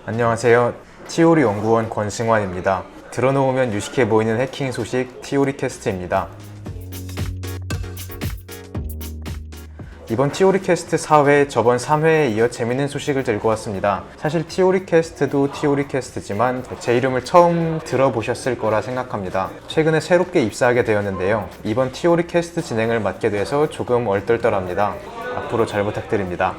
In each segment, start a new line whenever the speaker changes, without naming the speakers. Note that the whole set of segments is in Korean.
안녕하세요. 티오리 연구원 권승환입니다. 들어놓으면 유식해 보이는 해킹 소식 티오리 캐스트입니다. 이번 티오리 캐스트 4회, 저번 3회에 이어 재밌는 소식을 들고 왔습니다. 사실 티오리 캐스트도 티오리 캐스트지만 제 이름을 처음 들어보셨을 거라 생각합니다. 최근에 새롭게 입사하게 되었는데요. 이번 티오리 캐스트 진행을 맡게 돼서 조금 얼떨떨합니다. 앞으로 잘 부탁드립니다.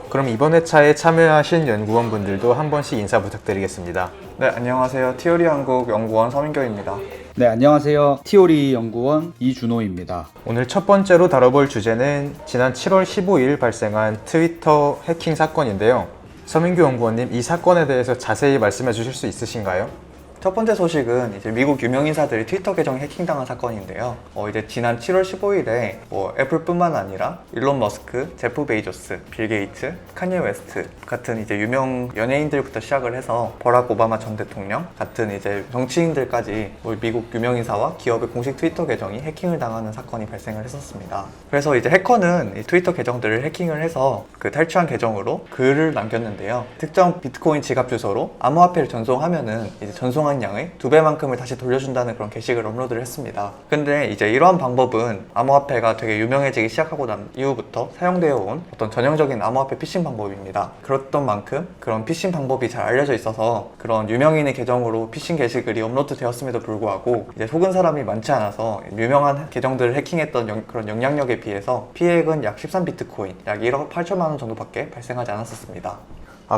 그럼 이번 회차에 참여하신 연구원분들도 한 번씩 인사 부탁드리겠습니다.
네, 안녕하세요. 티오리 한국 연구원 서민교입니다.
네, 안녕하세요. 티오리 연구원 이준호입니다.
오늘 첫 번째로 다뤄볼 주제는 지난 7월 15일 발생한 트위터 해킹 사건인데요. 서민규 연구원님, 이 사건에 대해서 자세히 말씀해 주실 수 있으신가요?
첫 번째 소식은 이제 미국 유명인사들이 트위터 계정 해킹당한 사건인데요. 이제 지난 7월 15일에 애플뿐만 아니라 일론 머스크, 제프 베이조스, 빌 게이츠, 카니에 웨스트 같은 이제 유명 연예인들부터 시작을 해서 버락 오바마 전 대통령 같은 이제 정치인들까지 미국 유명인사와 기업의 공식 트위터 계정이 해킹을 당하는 사건이 발생을 했었습니다. 그래서 이제 해커는 이 트위터 계정들을 해킹을 해서 그 탈취한 계정으로 글을 남겼는데요. 특정 비트코인 지갑 주소로 암호화폐를 전송하면은 이제 전송한 양의 2배만큼을 다시 돌려준다는 그런 게시글을 업로드를 했습니다. 근데 이제 이러한 방법은 암호화폐가 되게 유명해지기 시작하고 난 이후부터 사용되어 온 어떤 전형적인 암호화폐 피싱 방법입니다. 그렇던 만큼 그런 피싱 방법이 잘 알려져 있어서 그런 유명인의 계정으로 피싱 게시글이 업로드 되었음에도 불구하고 이제 속은 사람이 많지 않아서 유명한 계정들을 해킹했던 그런 영향력에 비해서 피해액은 약 13비트코인, 약 1억 8천만 원 정도밖에 발생하지 않았었습니다.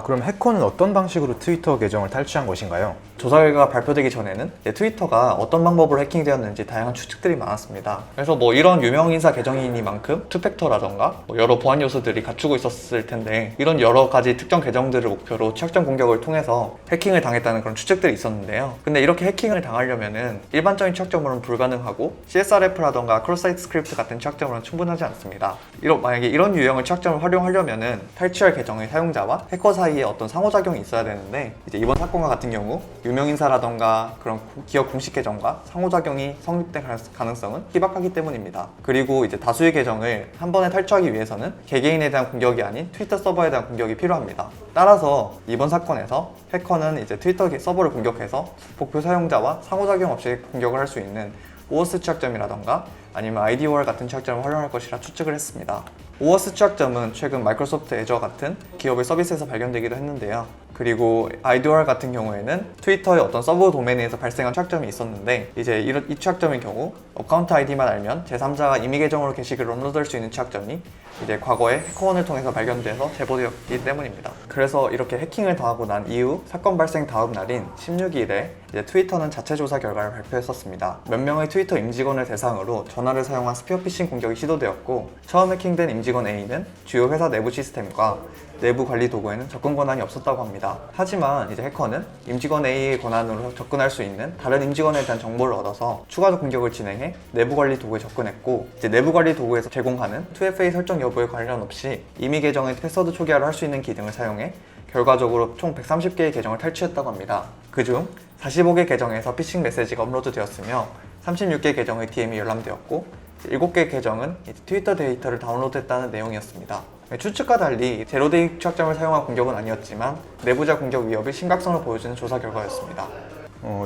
그럼 해커는 어떤 방식으로 트위터 계정을 탈취한 것인가요?
조사 결과가 발표되기 전에는 트위터가 어떤 방법으로 해킹되었는지 다양한 추측들이 많았습니다. 그래서 이런 유명인사 계정이니만큼 투팩터라던가 여러 보안 요소들이 갖추고 있었을 텐데, 이런 여러 가지 특정 계정들을 목표로 취약점 공격을 통해서 해킹을 당했다는 그런 추측들이 있었는데요. 근데 이렇게 해킹을 당하려면은 일반적인 취약점으로는 불가능하고 CSRF라던가 크로스 사이트 스크립트 같은 취약점으로는 충분하지 않습니다. 만약에 이런 유형의 취약점을 활용하려면은 탈취할 계정의 사용자와 해커 사이에 어떤 상호작용이 있어야 되는데, 이제 이번 사건과 같은 경우 유명인사라던가 그런 기업 공식 계정과 상호작용이 성립될 가능성은 희박하기 때문입니다. 그리고 이제 다수의 계정을 한 번에 탈취하기 위해서는 개개인에 대한 공격이 아닌 트위터 서버에 대한 공격이 필요합니다. 따라서 이번 사건에서 해커는 이제 트위터 서버를 공격해서 목표 사용자와 상호작용 없이 공격을 할 수 있는 오어스 취약점이라던가 아니면 아이디월 같은 취약점을 활용할 것이라 추측을 했습니다. 오어스 취약점은 최근 마이크로소프트 애저 같은 기업의 서비스에서 발견되기도 했는데요. 그리고 아이디월 같은 경우에는 트위터의 어떤 서버 도메인에서 발생한 취약점이 있었는데, 이제 이 취약점의 경우 어카운트 아이디만 알면 제3자가 임의 계정으로 게시글을 업로드할 수 있는 취약점이 이제 과거에 해커원을 통해서 발견돼서 제보되었기 때문입니다. 그래서 이렇게 해킹을 당하고 난 이후 사건 발생 다음 날인 16일에 이제 트위터는 자체 조사 결과를 발표했었습니다. 몇 명의 트위터 임직원을 대상으로 전화를 사용한 스피어 피싱 공격이 시도되었고, 처음 해킹된 임직원 A는 주요 회사 내부 시스템과 내부 관리 도구에는 접근 권한이 없었다고 합니다. 하지만 이제 해커는 임직원 A의 권한으로 접근할 수 있는 다른 임직원에 대한 정보를 얻어서 추가 공격을 진행해 내부 관리 도구에 접근했고, 이제 내부 관리 도구에서 제공하는 2FA 설정 여부에 관련 없이 임의 계정의 패스워드 초기화를 할 수 있는 기능을 사용해 결과적으로 총 130개의 계정을 탈취했다고 합니다. 그중 45개 계정에서 피싱 메시지가 업로드 되었으며 36개 계정의 DM이 열람되었고, 7개 계정은 트위터 데이터를 다운로드했다는 내용이었습니다. 추측과 달리 제로데이 취약점을 사용한 공격은 아니었지만 내부자 공격 위협의 심각성을 보여주는 조사 결과였습니다.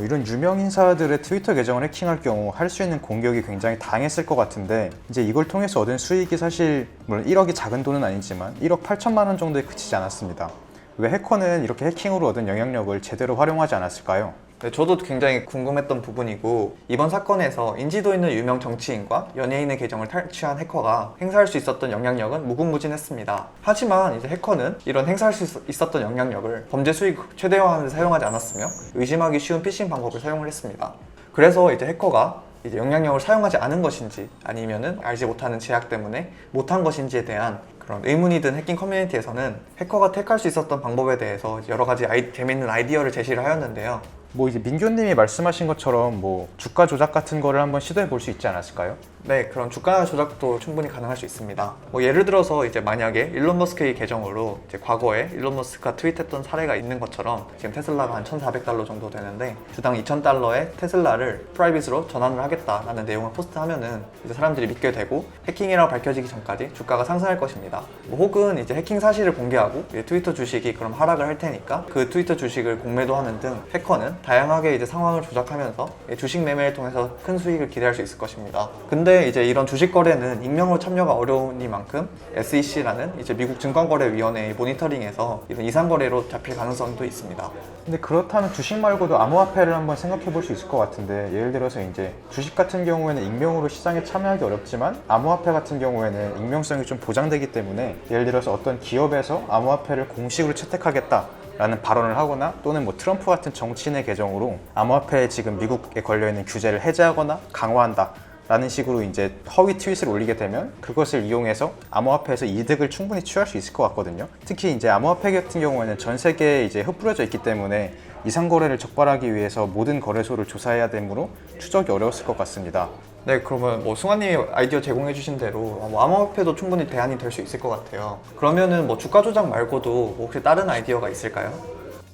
이런 유명인사들의 트위터 계정을 해킹할 경우 할 수 있는 공격이 굉장히 다양했을 것 같은데, 이제 이걸 통해서 얻은 수익이 사실 물론 1억이 작은 돈은 아니지만 1억 8천만 원 정도에 그치지 않았습니다. 왜 해커는 이렇게 해킹으로 얻은 영향력을 제대로 활용하지 않았을까요?
네, 저도 굉장히 궁금했던 부분이고, 이번 사건에서 인지도 있는 유명 정치인과 연예인의 계정을 탈취한 해커가 행사할 수 있었던 영향력은 무궁무진했습니다. 하지만 이제 해커는 이런 행사할 수 있었던 영향력을 범죄 수익 최대화하는 데 사용하지 않았으며 의심하기 쉬운 피싱 방법을 사용을 했습니다. 그래서 이제 해커가 이제 영향력을 사용하지 않은 것인지 아니면은 알지 못하는 제약 때문에 못한 것인지에 대한 그런 의문이 든 해킹 커뮤니티에서는 해커가 택할 수 있었던 방법에 대해서 여러 가지 재미있는 아이디어를 제시를 하였는데요.
이제 민규님이 말씀하신 것처럼 주가 조작 같은 거를 한번 시도해 볼 수 있지 않았을까요?
네, 그런 주가 조작도 충분히 가능할 수 있습니다. 예를 들어서 이제 만약에 일론 머스크의 계정으로 이제 과거에 일론 머스크가 트윗했던 사례가 있는 것처럼, 지금 테슬라가 한 $1,400 정도 되는데 주당 $2,000의 테슬라를 프라이빗으로 전환을 하겠다라는 내용을 포스트하면은 이제 사람들이 믿게 되고 해킹이라고 밝혀지기 전까지 주가가 상승할 것입니다. 있습니다. 뭐 혹은 이제 해킹 사실을 공개하고 트위터 주식이 그럼 하락을 할 테니까 그 트위터 주식을 공매도 하는 등 해커는 다양하게 이제 상황을 조작하면서 주식 매매를 통해서 큰 수익을 기대할 수 있을 것입니다. 근데 이제 이런 주식 거래는 익명으로 참여가 어려우니만큼 SEC라는 이제 미국 증권거래위원회의 모니터링에서 이런 이상 거래로 잡힐 가능성도 있습니다.
근데 그렇다면 주식 말고도 암호화폐를 한번 생각해 볼 수 있을 것 같은데, 예를 들어서 이제 주식 같은 경우에는 익명으로 시장에 참여하기 어렵지만 암호화폐 같은 경우에는 익명성이 좀 보장되기 때문에, 예를 들어서 어떤 기업에서 암호화폐를 공식으로 채택하겠다 라는 발언을 하거나, 또는 뭐 트럼프 같은 정치인의 계정으로 암호화폐에 지금 미국에 걸려있는 규제를 해제하거나 강화한다 라는 식으로 이제 허위 트윗을 올리게 되면 그것을 이용해서 암호화폐에서 이득을 충분히 취할 수 있을 것 같거든요. 특히 이제 암호화폐 같은 경우에는 전 세계에 이제 흩뿌려져 있기 때문에 이상 거래를 적발하기 위해서 모든 거래소를 조사해야 되므로 추적이 어려웠을 것 같습니다.
네, 그러면 뭐 승환님이 아이디어 제공해 주신 대로 뭐 암호화폐도 충분히 대안이 될 수 있을 것 같아요. 그러면은 뭐 주가 조작 말고도 뭐 혹시 다른 아이디어가 있을까요?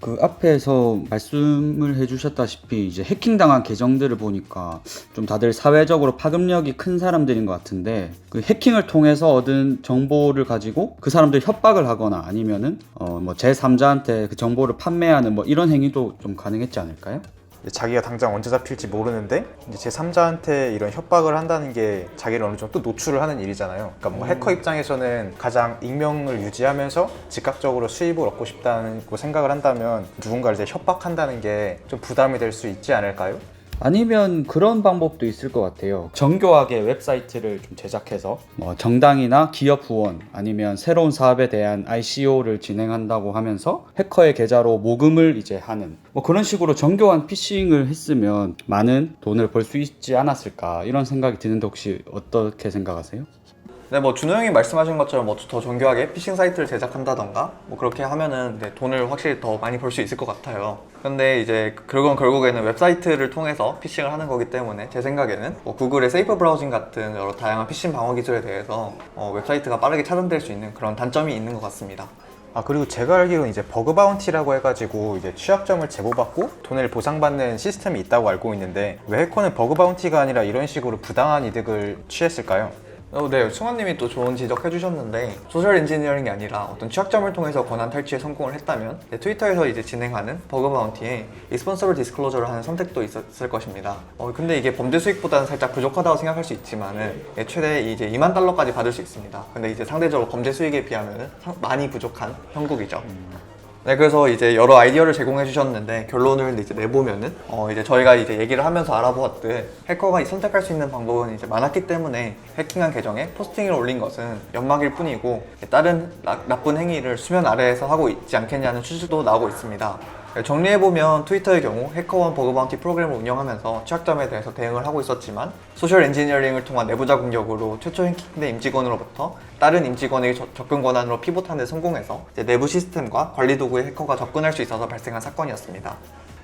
그 앞에서 말씀을 해주셨다시피 이제 해킹당한 계정들을 보니까 좀 다들 사회적으로 파급력이 큰 사람들인 것 같은데, 그 해킹을 통해서 얻은 정보를 가지고 그 사람들 협박을 하거나 아니면은 뭐 제3자한테 그 정보를 판매하는 뭐 이런 행위도 좀 가능했지 않을까요?
자기가 당장 언제 잡힐지 모르는데 이제 제3자한테 이런 협박을 한다는 게 자기를 어느 정도 또 노출을 하는 일이잖아요. 그러니까 뭔가 해커 입장에서는 가장 익명을 유지하면서 즉각적으로 수입을 얻고 싶다고 생각을 한다면 누군가를 이제 협박한다는 게 좀 부담이 될 수 있지 않을까요?
아니면 그런 방법도 있을 것 같아요. 정교하게 웹사이트를 좀 제작해서 정당이나 기업 후원 아니면 새로운 사업에 대한 ICO를 진행한다고 하면서 해커의 계좌로 모금을 이제 하는 뭐 그런 식으로 정교한 피싱을 했으면 많은 돈을 벌 수 있지 않았을까, 이런 생각이 드는데 혹시 어떻게 생각하세요?
네, 뭐 준호 형이 말씀하신 것처럼 뭐 더 정교하게 피싱 사이트를 제작한다던가 뭐 그렇게 하면은 돈을 확실히 더 많이 벌 수 있을 것 같아요. 근데 이제 그건 결국에는 웹사이트를 통해서 피싱을 하는 거기 때문에 제 생각에는 뭐 구글의 세이프 브라우징 같은 여러 다양한 피싱 방어 기술에 대해서 웹사이트가 빠르게 차단될 수 있는 그런 단점이 있는 것 같습니다.
그리고 제가 알기로는 이제 버그 바운티라고 해가지고 이제 취약점을 제보받고 돈을 보상받는 시스템이 있다고 알고 있는데, 왜 해커는 버그 바운티가 아니라 이런 식으로 부당한 이득을 취했을까요?
네, 승환님이 또 좋은 지적해 주셨는데, 소셜 엔지니어링이 아니라 어떤 취약점을 통해서 권한 탈취에 성공을 했다면 트위터에서 이제 진행하는 버그 바운티에 리스폰서블 디스클로저를 하는 선택도 있었을 것입니다. 근데 이게 범죄 수익보다는 살짝 부족하다고 생각할 수 있지만은 최대 이제 $20,000까지 받을 수 있습니다. 근데 이제 상대적으로 범죄 수익에 비하면 많이 부족한 형국이죠. 네, 그래서 이제 여러 아이디어를 제공해 주셨는데 결론을 이제 내보면은 이제 저희가 이제 얘기를 하면서 알아보았듯 해커가 선택할 수 있는 방법은 이제 많았기 때문에 해킹한 계정에 포스팅을 올린 것은 연막일 뿐이고 다른 나쁜 행위를 수면 아래에서 하고 있지 않겠냐는 추측도 나오고 있습니다. 정리해보면 트위터의 경우 해커원 버그 바운티 프로그램을 운영하면서 취약점에 대해서 대응을 하고 있었지만, 소셜 엔지니어링을 통한 내부자 공격으로 최초 해킹된 임직원으로부터 다른 임직원의 접근 권한으로 피봇하는 데 성공해서 이제 내부 시스템과 관리 도구에 해커가 접근할 수 있어서 발생한 사건이었습니다.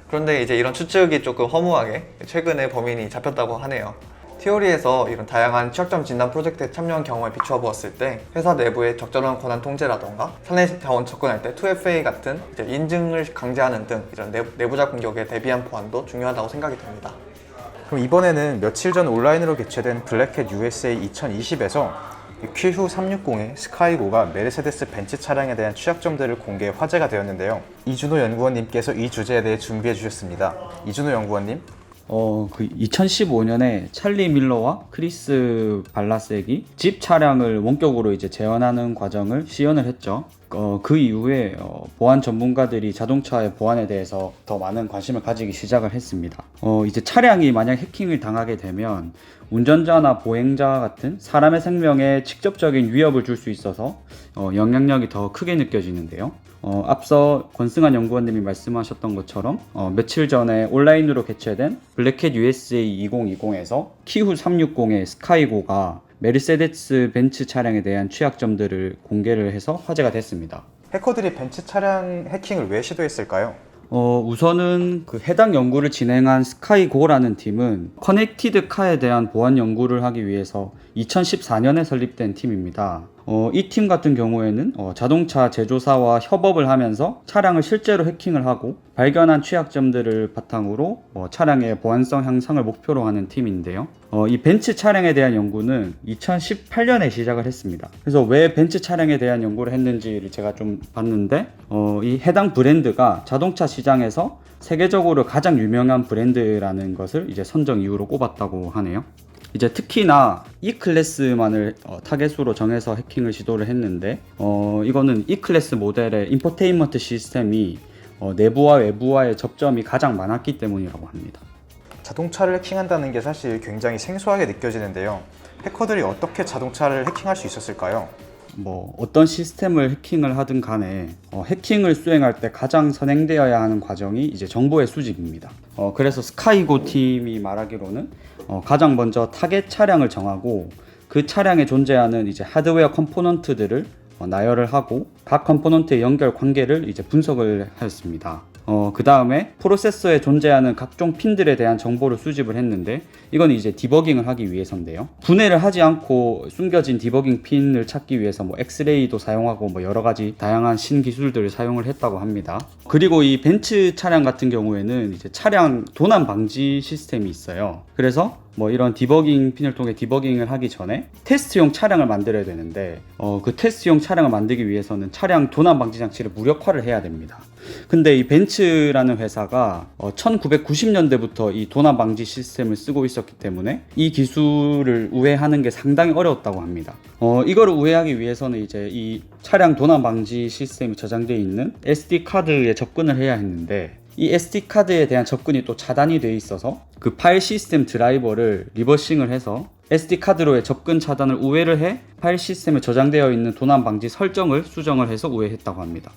그런데 이제 이런 추측이 조금 허무하게 최근에 범인이 잡혔다고 하네요. 티오리에서 이런 다양한 취약점 진단 프로젝트에 참여한 경험을 비추어 보았을 때 회사 내부의 적절한 권한 통제라던가 사내 자원 접근할 때 2FA 같은 이제 인증을 강제하는 등 이런 내부자 공격에 대비한 보안도 중요하다고 생각이 듭니다.
그럼 이번에는 며칠 전 온라인으로 개최된 블랙햇 USA 2020에서 Q360의 스카이고가 메르세데스 벤츠 차량에 대한 취약점들을 공개해 화제가 되었는데요. 이준호 연구원님께서 이 주제에 대해 준비해 주셨습니다. 이준호 연구원님.
그 2015년에 찰리 밀러와 크리스 발라색이 집 차량을 원격으로 이제 재현하는 과정을 시연을 했죠. 그 이후에 보안 전문가들이 자동차의 보안에 대해서 더 많은 관심을 가지기 시작을 했습니다. 이제 차량이 만약 해킹을 당하게 되면 운전자나 보행자 같은 사람의 생명에 직접적인 위협을 줄 수 있어서 영향력이 더 크게 느껴지는데요. 앞서 권승환 연구원님이 말씀하셨던 것처럼 며칠 전에 온라인으로 개최된 블랙햇 USA 2020에서 키후 360의 스카이고가 메르세데스 벤츠 차량에 대한 취약점들을 공개를 해서 화제가 됐습니다.
해커들이 벤츠 차량 해킹을 왜 시도했을까요?
우선은 그 해당 연구를 진행한 스카이고라는 팀은 커넥티드 카에 대한 보안 연구를 하기 위해서 2014년에 설립된 팀입니다. 이 팀 같은 경우에는 자동차 제조사와 협업을 하면서 차량을 실제로 해킹을 하고 발견한 취약점들을 바탕으로 차량의 보안성 향상을 목표로 하는 팀인데요. 이 벤츠 차량에 대한 연구는 2018년에 시작을 했습니다. 그래서 왜 벤츠 차량에 대한 연구를 했는지를 제가 좀 봤는데 이 해당 브랜드가 자동차 시장에서 세계적으로 가장 유명한 브랜드라는 것을 이제 선정 이유로 꼽았다고 하네요. 이제 특히나 E클래스만을 타겟으로 정해서 해킹을 시도를 했는데 이거는 E클래스 모델의 인포테인먼트 시스템이 내부와 외부와의 접점이 가장 많았기 때문이라고 합니다.
자동차를 해킹한다는 게 사실 굉장히 생소하게 느껴지는데요. 해커들이 어떻게 자동차를 해킹할 수 있었을까요?
어떤 시스템을 해킹을 하든 간에 해킹을 수행할 때 가장 선행되어야 하는 과정이 이제 정보의 수집입니다. 그래서 스카이고 팀이 말하기로는 가장 먼저 타겟 차량을 정하고 그 차량에 존재하는 이제 하드웨어 컴포넌트들을 나열을 하고 각 컴포넌트의 연결 관계를 이제 분석을 하였습니다. 그 다음에 프로세서에 존재하는 각종 핀들에 대한 정보를 수집을 했는데 이건 이제 디버깅을 하기 위해서인데요. 분해를 하지 않고 숨겨진 디버깅 핀을 찾기 위해서 엑스레이도 사용하고 여러 가지 다양한 신기술들을 사용을 했다고 합니다. 그리고 이 벤츠 차량 같은 경우에는 이제 차량 도난 방지 시스템이 있어요. 그래서 이런 디버깅 핀을 통해 디버깅을 하기 전에 테스트용 차량을 만들어야 되는데 그 테스트용 차량을 만들기 위해서는 차량 도난 방지 장치를 무력화를 해야 됩니다. 근데 이 벤츠라는 회사가 1990년대부터 이 도난 방지 시스템을 쓰고 있었기 때문에 이 기술을 우회하는 게 상당히 어려웠다고 합니다. 이거를 우회하기 위해서는 이제 이 차량 도난 방지 시스템이 저장되어 있는 SD 카드에 접근을 해야 했는데 이 SD 카드에 대한 접근이 또 차단이 되어 있어서 그 파일 시스템 드라이버를 리버싱을 해서 SD 카드로의 접근 차단을 우회를 해 파일 시스템에 저장되어 있는 도난 방지 설정을 수정을 해서 우회했다고 합니다.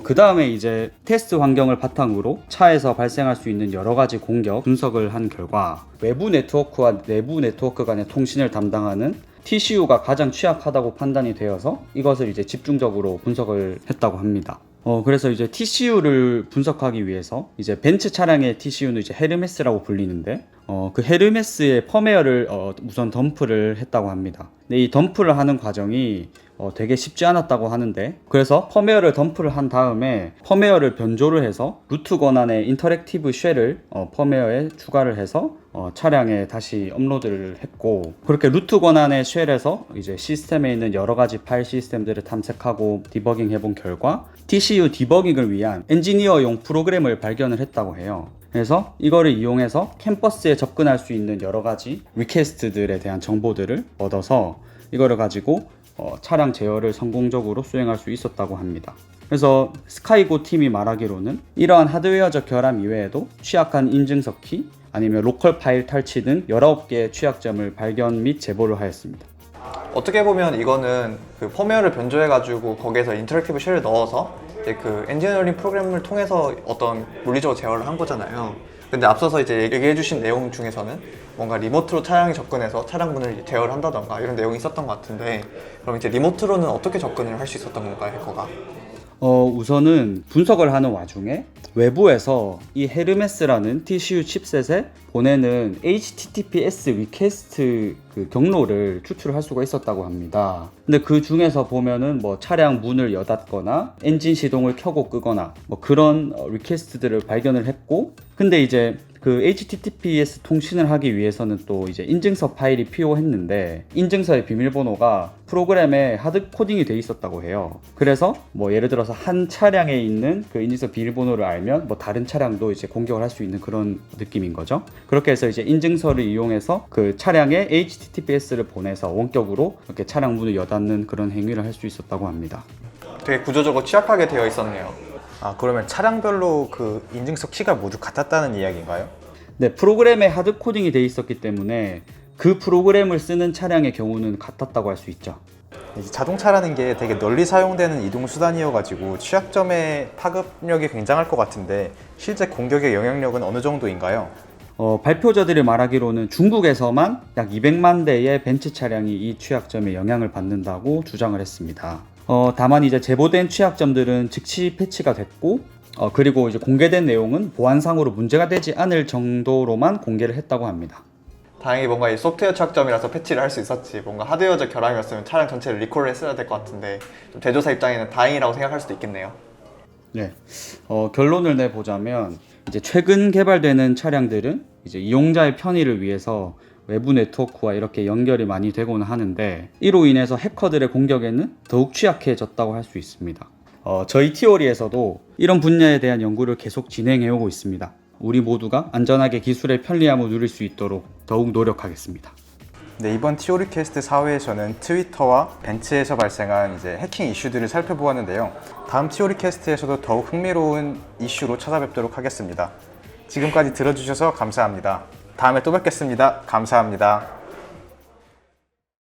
그 다음에 이제 테스트 환경을 바탕으로 차에서 발생할 수 있는 여러 가지 공격 분석을 한 결과 외부 네트워크와 내부 네트워크 간의 통신을 담당하는 TCU가 가장 취약하다고 판단이 되어서 이것을 이제 집중적으로 분석을 했다고 합니다. 그래서 이제 TCU를 분석하기 위해서 이제 벤츠 차량의 TCU는 이제 헤르메스라고 불리는데 그 헤르메스의 펌웨어를 우선 덤프를 했다고 합니다. 근데 이 덤프를 하는 과정이 되게 쉽지 않았다고 하는데 그래서 펌웨어를 덤프를 한 다음에 펌웨어를 변조를 해서 루트 권한의 인터랙티브 쉘을 펌웨어에 추가를 해서 차량에 다시 업로드를 했고 그렇게 루트 권한의 쉘에서 이제 시스템에 있는 여러 가지 파일 시스템들을 탐색하고 디버깅 해본 결과 TCU 디버깅을 위한 엔지니어용 프로그램을 발견을 했다고 해요. 그래서 이거를 이용해서 캠퍼스에 접근할 수 있는 여러 가지 리퀘스트들에 대한 정보들을 얻어서 이거를 가지고 차량 제어를 성공적으로 수행할 수 있었다고 합니다. 그래서 스카이고 팀이 말하기로는 이러한 하드웨어적 결함 이외에도 취약한 인증서 키 아니면 로컬 파일 탈취 등 19개의 취약점을 발견 및 제보를 하였습니다.
어떻게 보면 이거는 그 펌웨어를 변조해가지고 거기에서 인터랙티브 쉘을 넣어서 이제 그 엔지니어링 프로그램을 통해서 어떤 물리적으로 제어를 한 거잖아요. 근데 앞서서 이제 얘기해주신 내용 중에서는 뭔가 리모트로 차량에 접근해서 차량 문을 제어를 한다던가 이런 내용이 있었던 것 같은데 그럼 이제 리모트로는 어떻게 접근을 할 수 있었던 건가요, 해커가?
우선은 분석을 하는 와중에 외부에서 이 헤르메스라는 TCU 칩셋에 보내는 HTTPS 리퀘스트 그 경로를 추출할 수가 있었다고 합니다. 근데 그 중에서 보면은 차량 문을 여닫거나 엔진 시동을 켜고 끄거나 그런 리퀘스트들을 발견을 했고 근데 이제 그 HTTPS 통신을 하기 위해서는 또 이제 인증서 파일이 필요했는데 인증서의 비밀번호가 프로그램에 하드 코딩이 돼 있었다고 해요. 그래서 예를 들어서 한 차량에 있는 그 인증서 비밀번호를 알면 다른 차량도 이제 공격을 할 수 있는 그런 느낌인 거죠. 그렇게 해서 이제 인증서를 이용해서 그 차량에 HTTPS를 보내서 원격으로 이렇게 차량 문을 여닫는 그런 행위를 할 수 있었다고 합니다.
되게 구조적으로 취약하게 되어 있었네요.
그러면 차량별로 그 인증서 키가 모두 같았다는 이야기인가요?
네, 프로그램에 하드 코딩이 돼 있었기 때문에 그 프로그램을 쓰는 차량의 경우는 같았다고 할 수 있죠.
자동차라는 게 되게 널리 사용되는 이동수단이어가지고 취약점의 파급력이 굉장할 것 같은데 실제 공격의 영향력은 어느 정도인가요?
발표자들이 말하기로는 중국에서만 약 200만 대의 벤츠 차량이 이 취약점에 영향을 받는다고 주장을 했습니다. 다만 이제 제보된 취약점들은 즉시 패치가 됐고 그리고 이제 공개된 내용은 보안상으로 문제가 되지 않을 정도로만 공개를 했다고 합니다.
다행히 뭔가 이 소프트웨어 착점이라서 패치를 할 수 있었지, 뭔가 하드웨어적 결함이었으면 차량 전체를 리콜을 했어야 될 것 같은데 좀 제조사 입장에는 다행이라고 생각할 수도 있겠네요.
네. 결론을 내보자면 이제 최근 개발되는 차량들은 이제 이용자의 편의를 위해서 외부 네트워크와 이렇게 연결이 많이 되고는 하는데, 이로 인해서 해커들의 공격에는 더욱 취약해졌다고 할 수 있습니다. 저희 티오리에서도 이런 분야에 대한 연구를 계속 진행해 오고 있습니다. 우리 모두가 안전하게 기술의 편리함을 누릴 수 있도록 더욱 노력하겠습니다.
네, 이번 티오리 캐스트 4회에서는 트위터와 벤츠에서 발생한 이제 해킹 이슈들을 살펴보았는데요. 다음 티오리 캐스트에서도 더욱 흥미로운 이슈로 찾아뵙도록 하겠습니다. 지금까지 들어주셔서 감사합니다. 다음에 또 뵙겠습니다. 감사합니다.